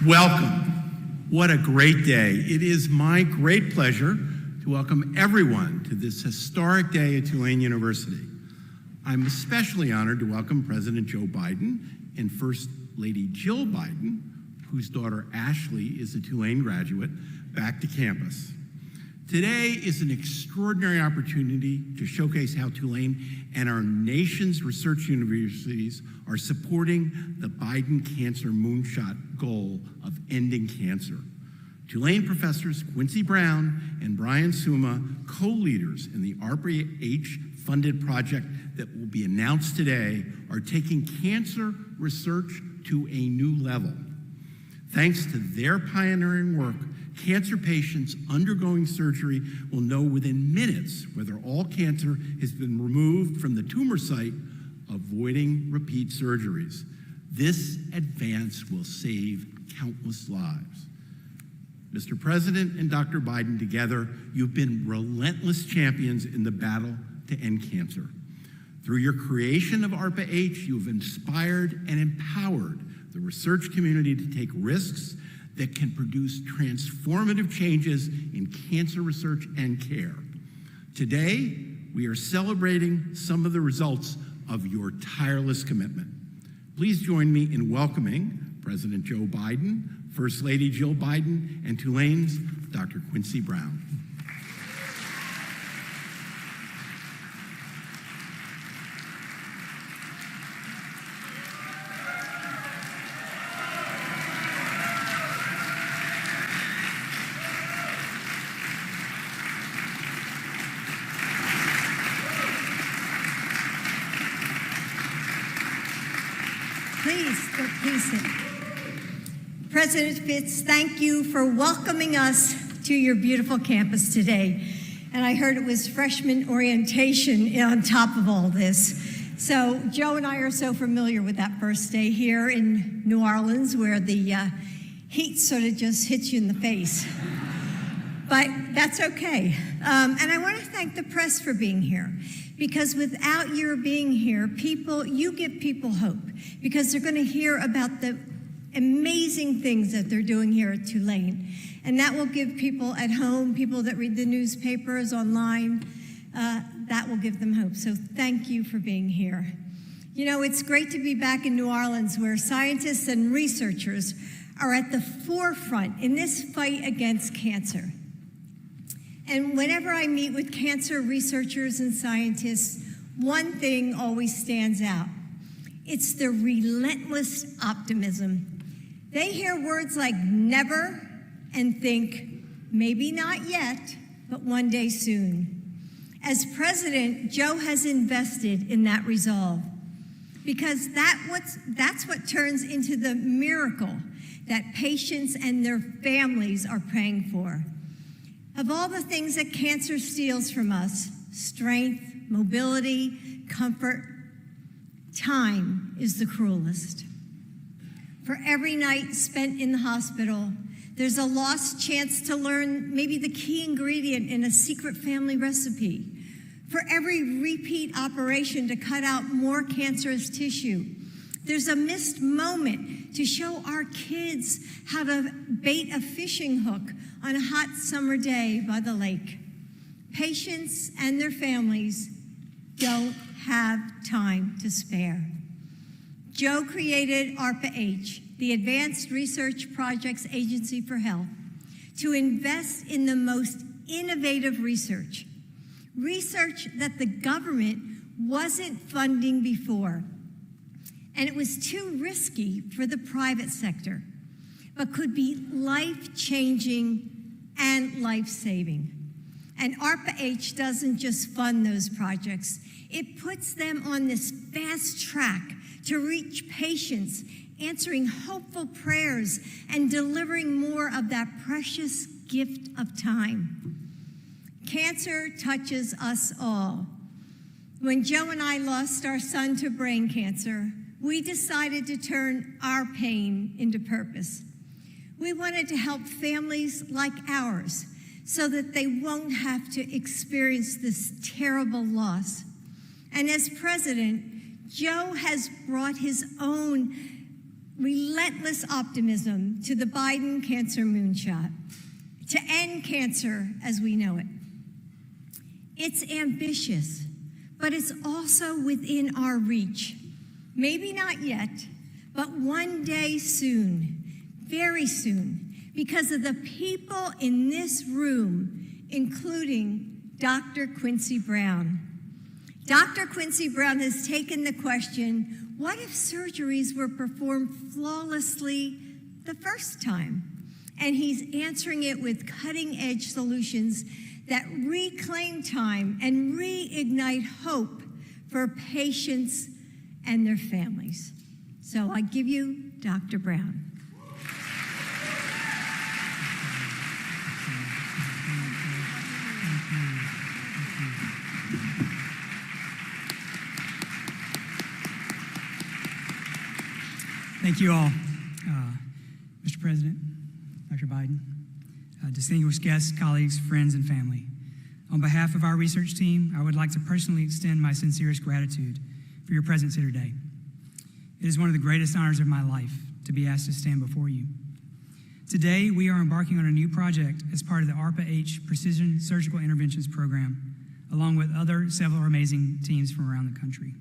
Welcome. What a great day. It is my great pleasure to welcome everyone to this historic day at Tulane University. I'm especially honored to welcome President Joe Biden and First Lady Jill Biden, whose daughter Ashley is a Tulane graduate, back to campus. Today is an extraordinary opportunity to showcase how Tulane and our nation's research universities are supporting the Biden Cancer Moonshot goal of ending cancer. Tulane professors Quincy Brown and Brian Suma, co-leaders in the ARPA-H-funded project that will be announced today, are taking cancer research to a new level. Thanks to their pioneering work, cancer patients undergoing surgery will know within minutes whether all cancer has been removed from the tumor site, avoiding repeat surgeries. This advance will save countless lives. Mr. President and Dr. Biden, together, you've been relentless champions in the battle to end cancer. Through your creation of ARPA-H, you have inspired and empowered the research community to take risks that can produce transformative changes in cancer research and care. Today, we are celebrating some of the results of your tireless commitment. Please join me in welcoming President Joe Biden, First Lady Jill Biden, and Tulane's Dr. Quincy Brown. Please sit. President Fitz, thank you for welcoming us to your beautiful campus today. And I heard it was freshman orientation on top of all this. So Joe and I are so familiar with that first day here in New Orleans, where the heat sort of just hits you in the face. But that's okay. And I want to thank the press for being here, because without your being here, you give people hope, because they're going to hear about the amazing things that they're doing here at Tulane. And that will give people at home, people that read the newspapers online, that will give them hope. So thank you for being here. You know, it's great to be back in New Orleans, where scientists and researchers are at the forefront in this fight against cancer. And whenever I meet with cancer researchers and scientists, one thing always stands out. It's the relentless optimism. They hear words like never and think, maybe not yet, but one day soon. As president, Joe has invested in that resolve, because that's what turns into the miracle that patients and their families are praying for. Of all the things that cancer steals from us, strength, mobility, comfort, time is the cruelest. For every night spent in the hospital, there's a lost chance to learn maybe the key ingredient in a secret family recipe. For every repeat operation to cut out more cancerous tissue, there's a missed moment to show our kids how to bait a fishing hook on a hot summer day by the lake. Patients and their families don't have time to spare. Joe created ARPA-H, the Advanced Research Projects Agency for Health, to invest in the most innovative research that the government wasn't funding before. And it was too risky for the private sector, but could be life-changing and life-saving. And ARPA-H doesn't just fund those projects, it puts them on this fast track to reach patients, answering hopeful prayers and delivering more of that precious gift of time. Cancer touches us all. When Joe and I lost our son to brain cancer, we decided to turn our pain into purpose. We wanted to help families like ours so that they won't have to experience this terrible loss. And as president, Joe has brought his own relentless optimism to the Biden Cancer Moonshot, to end cancer as we know it. It's ambitious, but it's also within our reach. Maybe not yet, but one day soon, very soon, because of the people in this room, including Dr. Quincy Brown. Dr. Quincy Brown has taken the question, what if surgeries were performed flawlessly the first time? And he's answering it with cutting-edge solutions that reclaim time and reignite hope for patients and their families. So I give you Dr. Brown. Thank you all, Mr. President, Dr. Biden, distinguished guests, colleagues, friends, and family. On behalf of our research team, I would like to personally extend my sincerest gratitude for your presence here today. It is one of the greatest honors of my life to be asked to stand before you. Today, we are embarking on a new project as part of the ARPA-H Precision Surgical Interventions Program, along with several amazing teams from around the country.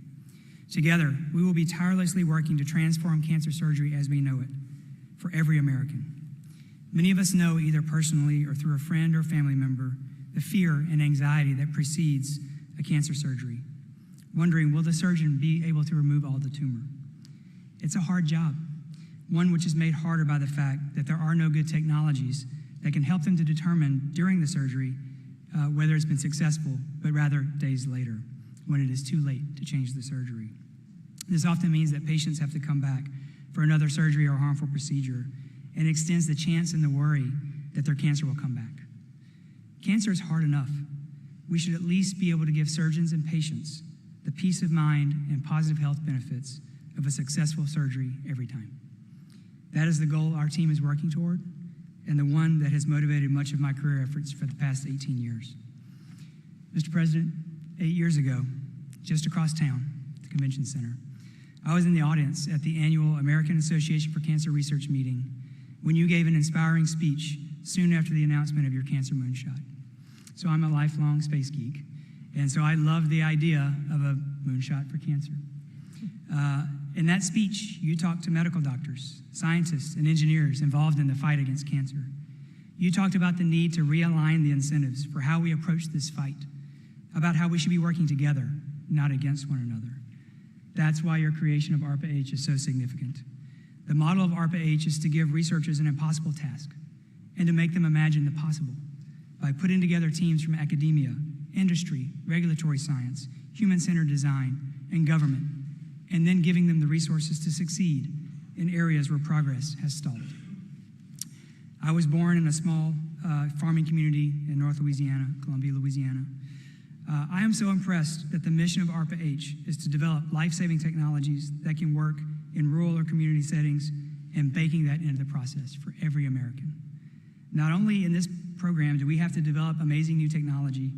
Together, we will be tirelessly working to transform cancer surgery as we know it for every American. Many of us know, either personally or through a friend or family member, the fear and anxiety that precedes a cancer surgery, wondering, will the surgeon be able to remove all the tumor? It's a hard job, one which is made harder by the fact that there are no good technologies that can help them to determine during the surgery whether it's been successful, but rather days later, when it is too late to change the surgery. This often means that patients have to come back for another surgery or harmful procedure, and extends the chance and the worry that their cancer will come back. Cancer is hard enough. We should at least be able to give surgeons and patients the peace of mind and positive health benefits of a successful surgery every time. That is the goal our team is working toward, and the one that has motivated much of my career efforts for the past 18 years. Mr. President, 8 years ago, just across town, at the Convention Center, I was in the audience at the annual American Association for Cancer Research meeting when you gave an inspiring speech soon after the announcement of your cancer moonshot. So I'm a lifelong space geek, and so I love the idea of a moonshot for cancer. In that speech, you talked to medical doctors, scientists, and engineers involved in the fight against cancer. You talked about the need to realign the incentives for how we approach this fight, about how we should be working together, not against one another. That's why your creation of ARPA-H is so significant. The model of ARPA-H is to give researchers an impossible task and to make them imagine the possible by putting together teams from academia, industry, regulatory science, human-centered design, and government, and then giving them the resources to succeed in areas where progress has stalled. I was born in a small farming community in North Louisiana, Columbia, Louisiana. I am so impressed that the mission of ARPA-H is to develop life-saving technologies that can work in rural or community settings and baking that into the process for every American. Not only in this program do we have to develop amazing new technology,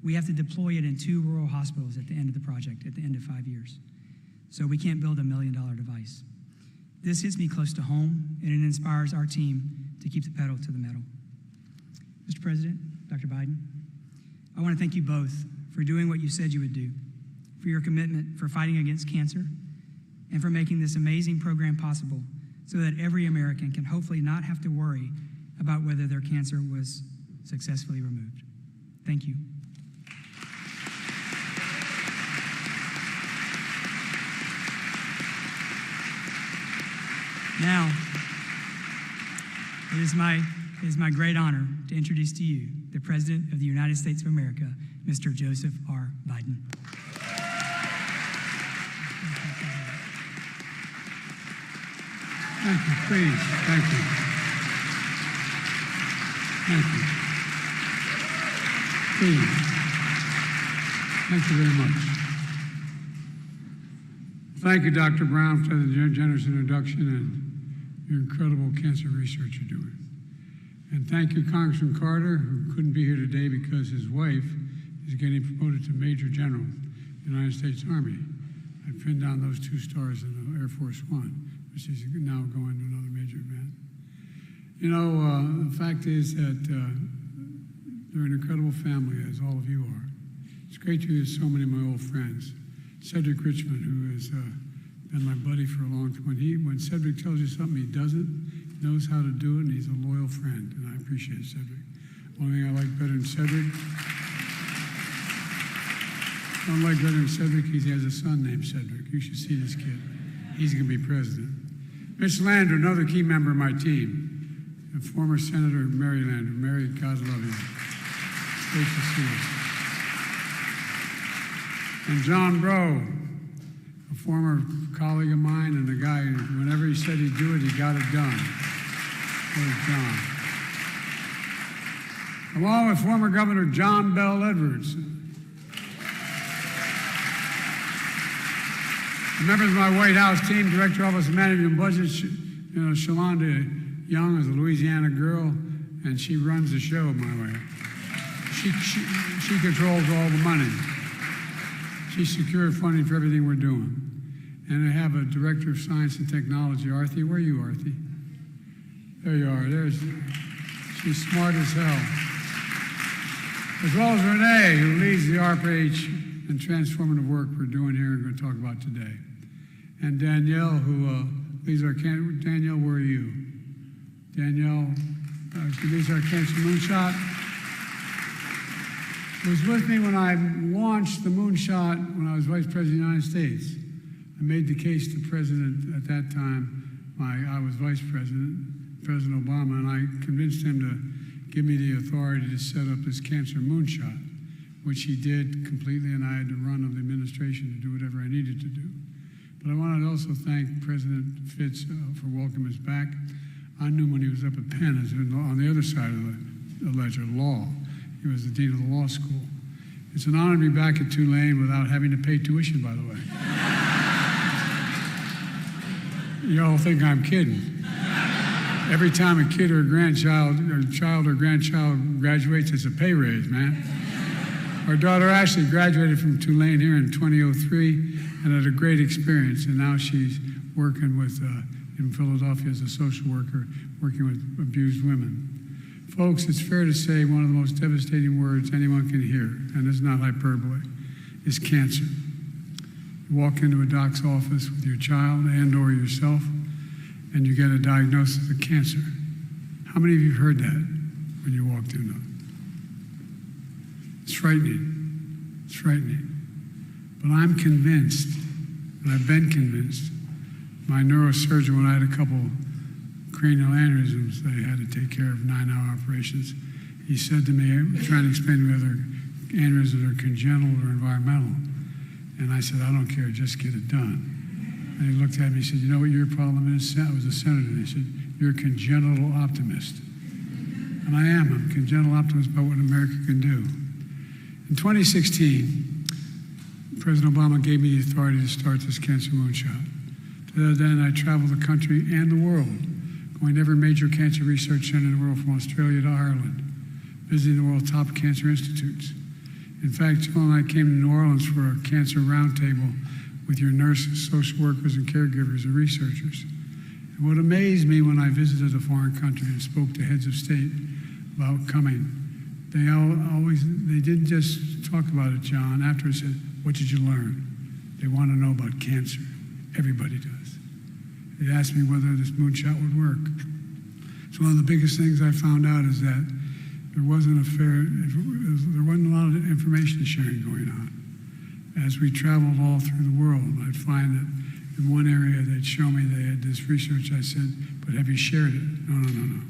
we have to deploy it in 2 rural hospitals at the end of the project, at the end of 5 years. So we can't build a $1 million device. This hits me close to home, and it inspires our team to keep the pedal to the metal. Mr. President, Dr. Biden, I want to thank you both for doing what you said you would do, for your commitment for fighting against cancer, and for making this amazing program possible so that every American can hopefully not have to worry about whether their cancer was successfully removed. Thank you. Now, it is my great honor to introduce to you the President of the United States of America, Mr. Joseph R. Biden. Thank you, please. Thank you. Thank you. Please. Thank you very much. Thank you, Dr. Brown, for the generous introduction and your incredible cancer research you're doing. And thank you, Congressman Carter, who couldn't be here today because his wife is getting promoted to Major General in the United States Army. I pinned down those 2 stars in the Air Force One. She's now going to another major event. You know, the fact is that they're an incredible family, as all of you are. It's great to meet so many of my old friends. Cedric Richmond, who has been my buddy for a long time. When Cedric tells you something he doesn't, he knows how to do it, and he's a loyal friend, and I appreciate Cedric. Only thing I like better than Cedric, he has a son named Cedric. You should see this kid. He's going to be president. Mitch Lander, another key member of my team, and former Senator Mary Lander. Mary, God love you. Great to see you. And John Breaux, a former colleague of mine and a guy who, whenever he said he'd do it, he got it done. There's John. Along with former Governor John Bell Edwards. Members of my White House team, Director Office of Management and Budget, Shalonda Young is a Louisiana girl, and she runs the show, my way. She controls all the money. She secured funding for everything we're doing. And I have a Director of Science and Technology, Arthi. Where are you, Arthi? There you are. She's smart as hell. As well as Renee, who leads the ARPA-H and transformative work we're doing here and going to talk about today. And Danielle, who leads our Danielle, where are you? Danielle, she leads our Cancer Moonshot. Was with me when I launched the Moonshot when I was Vice President of the United States. I made the case to President at that time. I was Vice President, President Obama, and I convinced him to give me the authority to set up this Cancer Moonshot, which he did completely, and I had to run of the administration to do whatever I needed to do. But I wanted to also thank President Fitz for welcoming us back. I knew when he was up at Penn, as on the other side of the ledger, law. He was the dean of the law school. It's an honor to be back at Tulane without having to pay tuition, by the way. You all think I'm kidding. Every time a kid or a grandchild, or child or grandchild graduates, it's a pay raise, man. Our daughter Ashley graduated from Tulane here in 2003 and had a great experience, and now she's working with in Philadelphia as a social worker, working with abused women. Folks, it's fair to say one of the most devastating words anyone can hear, and it's not hyperbole, is cancer. You walk into a doc's office with your child and or yourself, and you get a diagnosis of cancer. How many of you heard that when you walked in? It's frightening. It's frightening. But I'm convinced, and I've been convinced, my neurosurgeon, when I had a couple cranial aneurysms they had to take care of 9-hour operations, he said to me, trying to explain to me whether aneurysms are congenital or environmental. And I said, I don't care, just get it done. And he looked at me and said, you know what your problem is? I was a senator. And he said, you're a congenital optimist. And I am. I'm a congenital optimist about what America can do. In 2016, President Obama gave me the authority to start this Cancer Moonshot. To that end, I traveled the country and the world, going to every major cancer research center in the world, from Australia to Ireland, visiting the world's top cancer institutes. In fact, Jill and I came to New Orleans for a cancer roundtable with your nurses, social workers, and caregivers and researchers. And what amazed me when I visited a foreign country and spoke to heads of state about coming, they didn't just talk about it, John. After I said, what did you learn? They want to know about cancer. Everybody does. They asked me whether this moonshot would work. So one of the biggest things I found out is that there wasn't a lot of information sharing going on. As we traveled all through the world, I'd find that in one area they'd show me they had this research. I said, but have you shared it? No.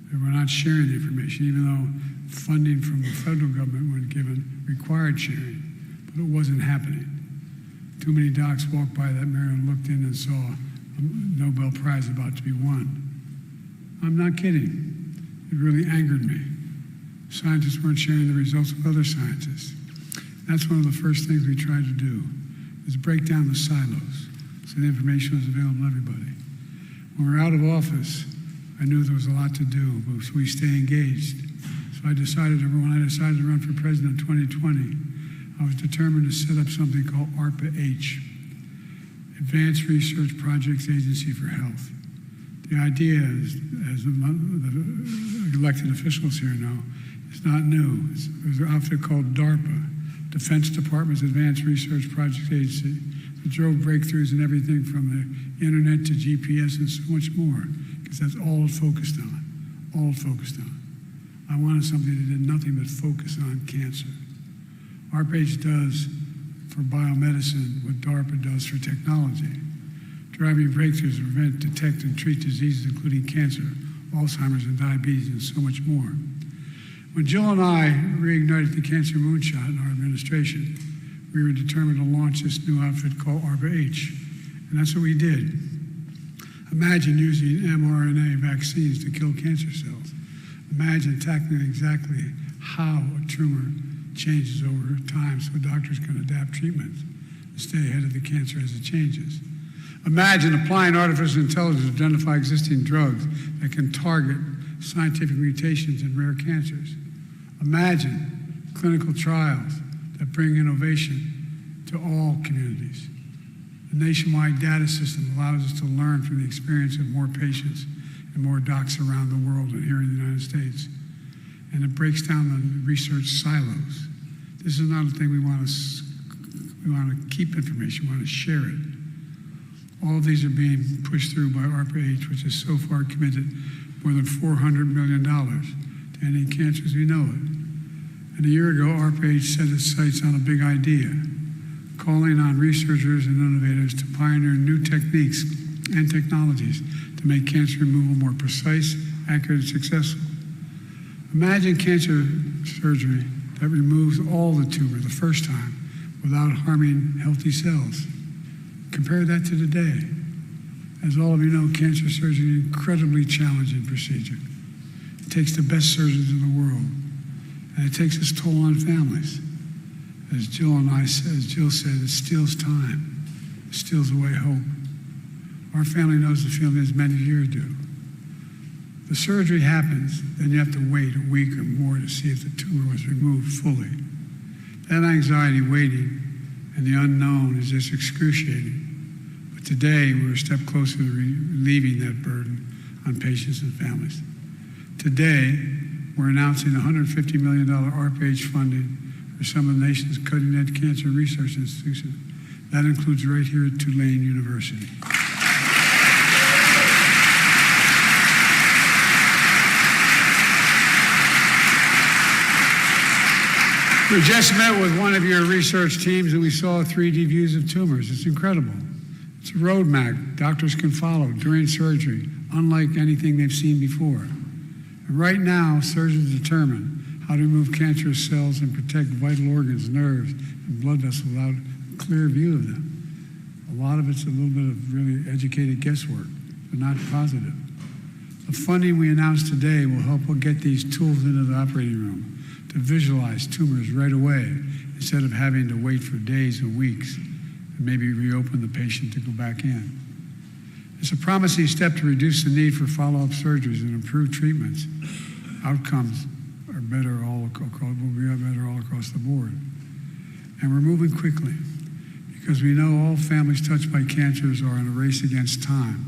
They were not sharing the information, even though funding from the federal government, when given, required sharing, but it wasn't happening. Too many docs walked by that mirror and looked in and saw a Nobel Prize about to be won. I'm not kidding. It really angered me. Scientists weren't sharing the results with other scientists. That's one of the first things we tried to do, is break down the silos so the information was available to everybody. When we were out of office, I knew there was a lot to do, but we stay engaged. So when I decided to run for president in 2020, I was determined to set up something called ARPA-H. It Advanced Research Projects Agency for Health. The idea is, as the elected officials here know, it's not new. There's an outfit called DARPA, Defense Department's Advanced Research Projects Agency, that drove breakthroughs in everything from the internet to GPS and so much more, because that's all it focused on, I wanted something that did nothing but focus on cancer. ARPA-H does for biomedicine what DARPA does for technology, driving breakthroughs to prevent, detect, and treat diseases including cancer, Alzheimer's, and diabetes, and so much more. When Jill and I reignited the Cancer Moonshot in our administration, we were determined to launch this new outfit called ARPA-H, and that's what we did. Imagine using mRNA vaccines to kill cancer cells. Imagine tackling exactly how a tumor changes over time so doctors can adapt treatments and stay ahead of the cancer as it changes. Imagine applying artificial intelligence to identify existing drugs that can target scientific mutations in rare cancers. Imagine clinical trials that bring innovation to all communities. The nationwide data system allows us to learn from the experience of more patients and more docs around the world and here in the United States. And it breaks down the research silos. This is not a thing we want to keep information, we want to share it. All of these are being pushed through by ARPA-H, which has so far committed more than $400 million to ending cancer as we know it. And a year ago, ARPA-H set its sights on a big idea, calling on researchers and innovators to pioneer new techniques and technologies to make cancer removal more precise, accurate, and successful. Imagine cancer surgery that removes all the tumor the first time without harming healthy cells. Compare that to today. As all of you know, cancer surgery is an incredibly challenging procedure. It takes the best surgeons in the world, and it takes its toll on families. As Jill said, it steals time. It steals away hope. Our family knows the feeling as many of you do. The surgery happens, then you have to wait a week or more to see if the tumor was removed fully. That anxiety waiting and the unknown is just excruciating. But today, we're a step closer to relieving that burden on patients and families. Today, we're announcing $150 million ARPA-H funding for some of the nation's cutting-edge cancer research institutions. That includes right here at Tulane University. We just met with one of your research teams and we saw 3D views of tumors. It's incredible. It's a roadmap doctors can follow during surgery, unlike anything they've seen before. And right now, surgeons determine how to remove cancerous cells and protect vital organs, nerves, and blood vessels without a clear view of them. A lot of it's a little bit of really educated guesswork, but not positive. The funding we announced today will help get these tools into the operating room to visualize tumors right away instead of having to wait for days and weeks and maybe reopen the patient to go back in. It's a promising step to reduce the need for follow-up surgeries and improve treatments. Outcomes are better will be better all across the board. And we're moving quickly because we know all families touched by cancers are in a race against time.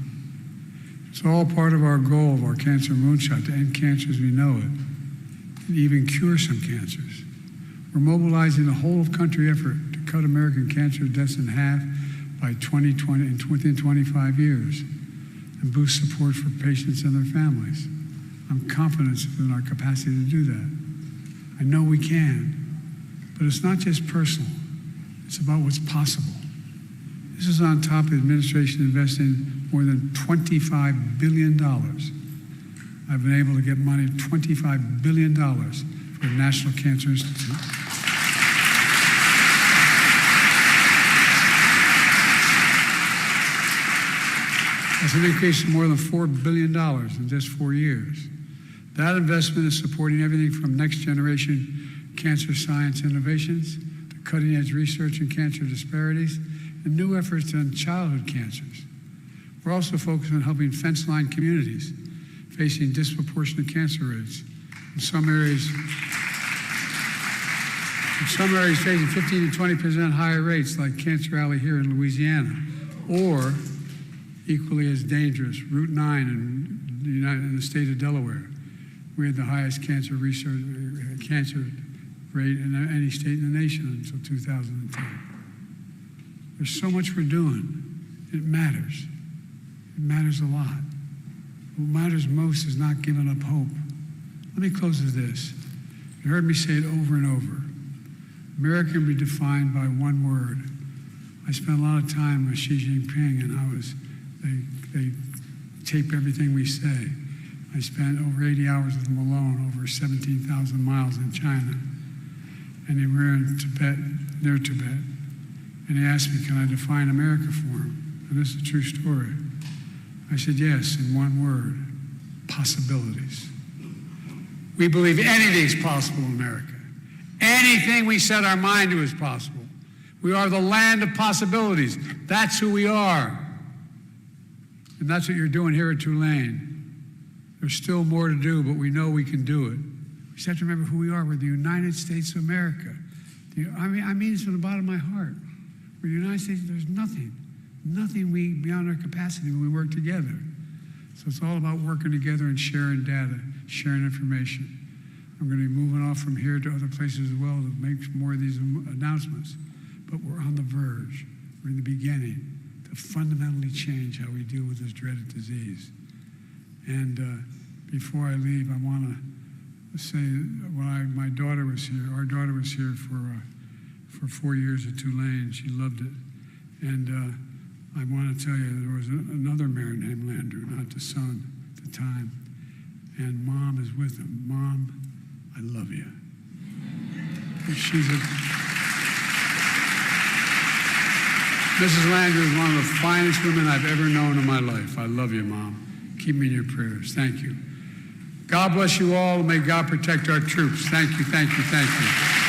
It's all part of our goal of our Cancer Moonshot to end cancer as we know it, and even cure some cancers. We're mobilizing a whole of country effort to cut American cancer deaths in half by 2020 and within 25 years and boost support for patients and their families. I'm confident in our capacity to do that. I know we can, but it's not just personal. It's about what's possible. This is on top of the administration investing more than $25 billion. I've been able to get money, $25 billion for the National Cancer Institute. That's an increase of more than $4 billion in just 4 years. That investment is supporting everything from next generation cancer science innovations to cutting edge research in cancer disparities and new efforts on childhood cancers. We're also focused on helping fence-line communities facing disproportionate cancer rates. In some areas facing 15 to 20% higher rates, like Cancer Alley here in Louisiana. or equally as dangerous, Route 9 in the state of Delaware. We had the highest cancer rate in any state in the nation until 2010. There's so much we're doing. It matters. It matters a lot. What matters most is not giving up hope. Let me close with this. You heard me say it over and over. America can be defined by one word. I spent a lot of time with Xi Jinping, and they tape everything we say. I spent over 80 hours with him alone, over 17,000 miles in China. And they were in Tibet, near Tibet. And he asked me, can I define America for him? And this is a true story. I said, yes, in one word, possibilities. We believe anything's possible in America. Anything we set our mind to is possible. We are the land of possibilities. That's who we are. And that's what you're doing here at Tulane. There's still more to do, but we know we can do it. We just have to remember who we are. We're the United States of America. I mean this from the bottom of my heart. We're the United States. There's nothing beyond our capacity when we work together. So it's all about working together and sharing data, sharing information. I'm going to be moving off from here to other places as well to make more of these announcements. But we're on the verge. We're in the beginning to fundamentally change how we deal with this dreaded disease. And before I leave, I want to say when my daughter was here, our daughter was here for 4 years at Tulane. She loved it. And I want to tell you, there was another mayor named Landrieu, not the son at the time. And Mom is with him. Mom, I love you. Mrs. Landrieu is one of the finest women I've ever known in my life. I love you, Mom. Keep me in your prayers. Thank you. God bless you all, and may God protect our troops. Thank you, thank you, thank you.